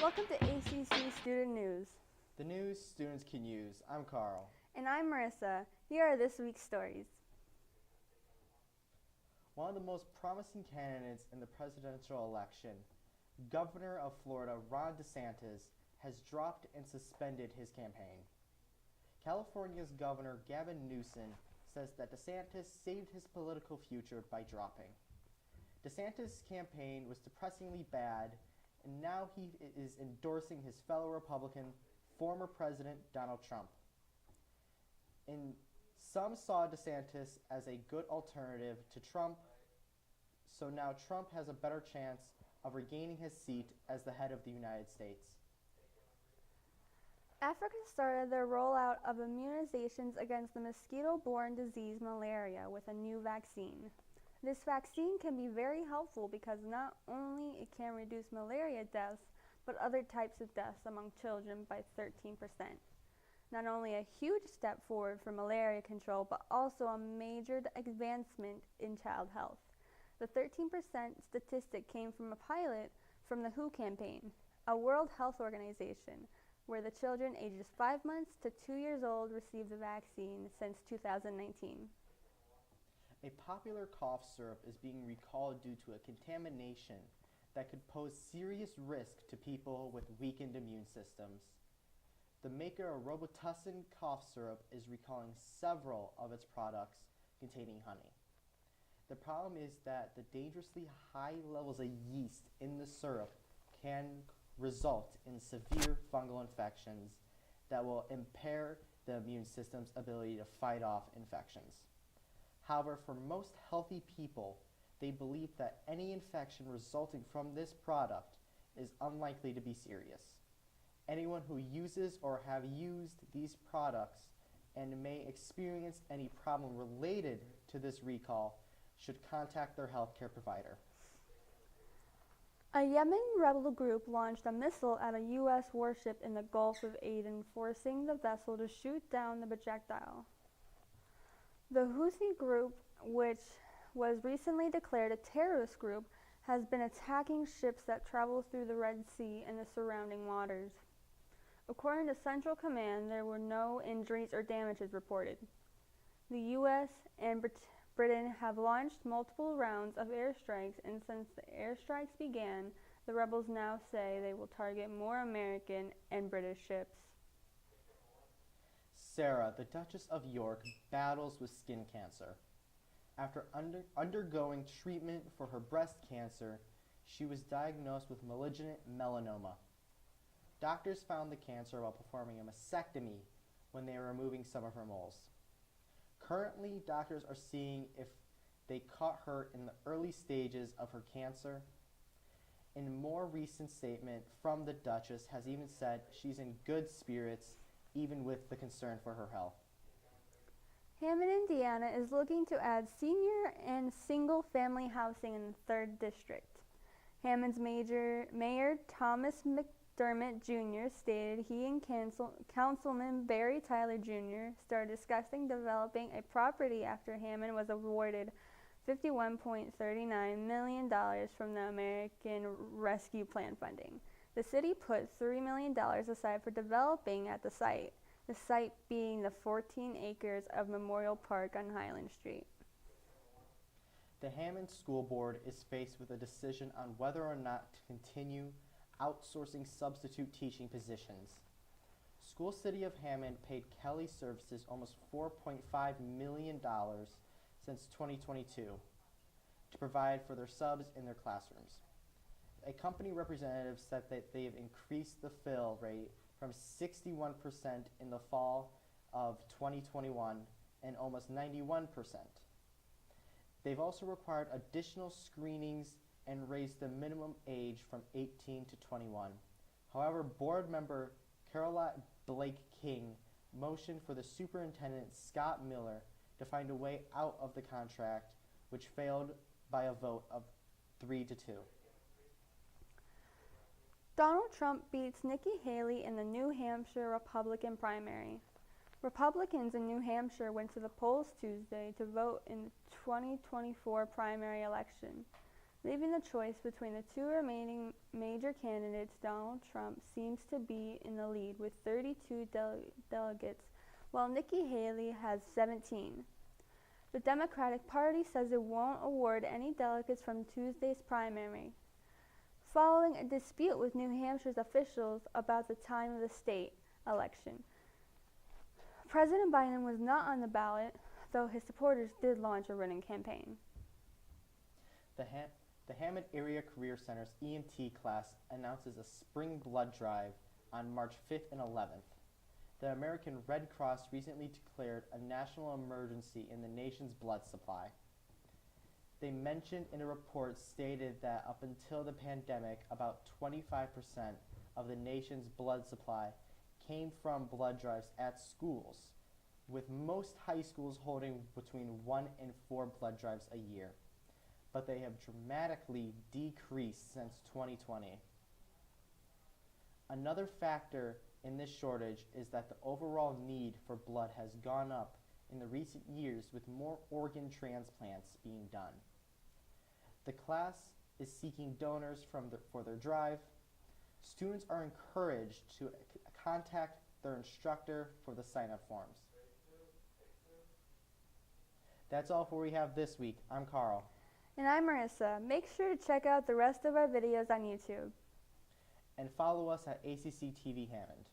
Welcome to ACC Student News. The news students can use. I'm Kharl. And I'm Marissa. Here are this week's stories. One of the most promising candidates in the presidential election, Governor of Florida Ron DeSantis, has dropped and suspended his campaign. California's Governor Gavin Newsom says that DeSantis saved his political future by dropping. DeSantis' campaign was depressingly bad, and now he is endorsing his fellow Republican, former President Donald Trump. And some saw DeSantis as a good alternative to Trump, so now Trump has a better chance of regaining his seat as the head of the United States. Africa started their rollout of immunizations against the mosquito-borne disease malaria with a new vaccine. This vaccine can be very helpful because not only it can reduce malaria deaths, but other types of deaths among children by 13%. Not only a huge step forward for malaria control, but also a major advancement in child health. The 13% statistic came from a pilot from the WHO campaign, a World Health Organization, where the children ages 5 months to 2 years old received the vaccine since 2019. A popular cough syrup is being recalled due to a contamination that could pose serious risk to people with weakened immune systems. The maker of Robitussin cough syrup is recalling several of its products containing honey. The problem is that the dangerously high levels of yeast in the syrup can result in severe fungal infections that will impair the immune system's ability to fight off infections. However, for most healthy people, they believe that any infection resulting from this product is unlikely to be serious. Anyone who uses or have used these products and may experience any problem related to this recall should contact their healthcare provider. A Yemen rebel group launched a missile at a U.S. warship in the Gulf of Aden, forcing the vessel to shoot down the projectile. The Houthi group, which was recently declared a terrorist group, has been attacking ships that travel through the Red Sea and the surrounding waters. According to Central Command, there were no injuries or damages reported. The U.S. and Britain have launched multiple rounds of airstrikes, and since the airstrikes began, the rebels now say they will target more American and British ships. Sarah, the Duchess of York, battles with skin cancer. After undergoing treatment for her breast cancer, she was diagnosed with malignant melanoma. Doctors found the cancer while performing a mastectomy when they were removing some of her moles. Currently, doctors are seeing if they caught her in the early stages of her cancer. In a more recent statement from the Duchess has even said she's in good spirits even with the concern for her health. Hammond, Indiana is looking to add senior and single-family housing in the 3rd District. Hammond's Mayor Thomas McDermott Jr. stated he and Councilman Barry Tyler Jr. started discussing developing a property after Hammond was awarded $51.39 million from the American Rescue Plan funding. The city put $3 million aside for developing at the site being the 14 acres of Memorial Park on Highland Street. The Hammond School Board is faced with a decision on whether or not to continue outsourcing substitute teaching positions. School City of Hammond paid Kelly Services almost $4.5 million since 2022 to provide for their subs in their classrooms. A company representative said that they have increased the fill rate from 61% in the fall of 2021 and almost 91%. They've also required additional screenings and raised the minimum age from 18 to 21. However, board member Caroline Blake King motioned for the superintendent Scott Miller to find a way out of the contract, which failed by a vote of 3-2. Donald Trump beats Nikki Haley in the New Hampshire Republican primary. Republicans in New Hampshire went to the polls Tuesday to vote in the 2024 primary election. Leaving the choice between the two remaining major candidates, Donald Trump seems to be in the lead with 32 delegates, while Nikki Haley has 17. The Democratic Party says it won't award any delegates from Tuesday's primary, following a dispute with New Hampshire's officials about the time of the state election. President Biden was not on the ballot, though his supporters did launch a running campaign. The Hammond Area Career Center's EMT class announces a spring blood drive on March 5th and 11th. The American Red Cross recently declared a national emergency in the nation's blood supply. They mentioned in a report stated that up until the pandemic, about 25% of the nation's blood supply came from blood drives at schools, with most high schools holding between 1 and 4 blood drives a year. But they have dramatically decreased since 2020. Another factor in this shortage is that the overall need for blood has gone up in the recent years with more organ transplants being done. The class is seeking donors for their drive. Students are encouraged to contact their instructor for the sign-up forms. That's all for what we have this week. I'm Kharl. And I'm Marissa. Make sure to check out the rest of our videos on YouTube. And follow us at ACC TV Hammond.